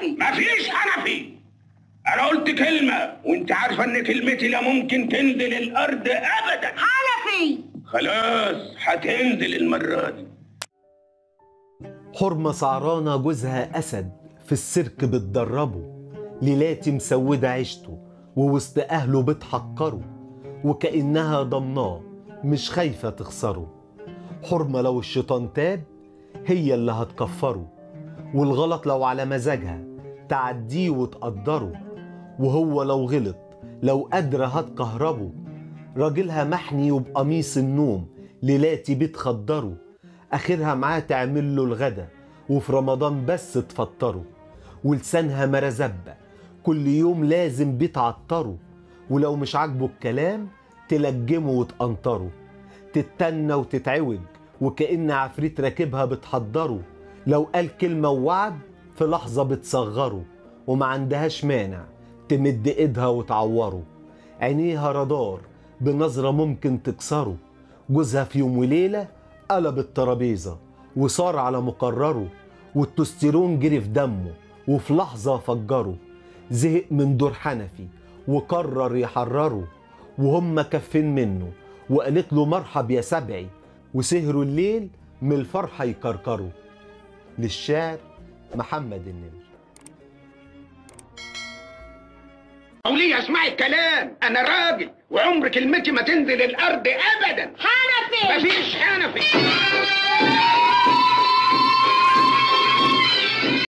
حنفي. مفيش حنفي. انا قلت كلمه وانت عارفه ان كلمتي لا ممكن تنزل الارض ابدا. حنفي. خلاص هتنزل المره دي. حرمة سعرانة جوزها أسد في السيرك بتدربه، ليلاتي مسودة عيشته ووسط أهله بتحقره، وكأنها ضمناه مش خايفة تخسره. حرمة لو الشيطان تاب هي اللي هتكفره، والغلط لو على مزاجها تعديه وتقدره، وهو لو غلط لو قادرة هتكهربه. راجلها محني وبقميص النوم ليلاتي بتخدره، آخرها معاه تعمل له الغدا وفي رمضان بس تفطره. ولسانها مرزبة كل يوم لازم بتعطره، ولو مش عاجبه الكلام تلجمه وتقنطره. تتنى وتتعوج وكأن عفريت راكبها بتحضره، لو قال كلمة ووعد في لحظة بتصغره، وما عندهاش مانع تمد ايدها وتعوره. عينيها رادار بنظرة ممكن تكسره. جوزها في يوم وليلة قلب الترابيزة وصار على مقرره، والتستيرون جري في دمه وفي لحظة فجره. زهق من دور حنفي وقرر يحرره، وهم كفين منه وقالت له مرحب يا سبعي، وسهروا الليل من الفرحة يكركروا. للشاعر محمد النمر. قولي اسمعي الكلام، انا راجل وعمر كلمتي ما تنزل الارض ابدا. حنفي. مفيش حنفي.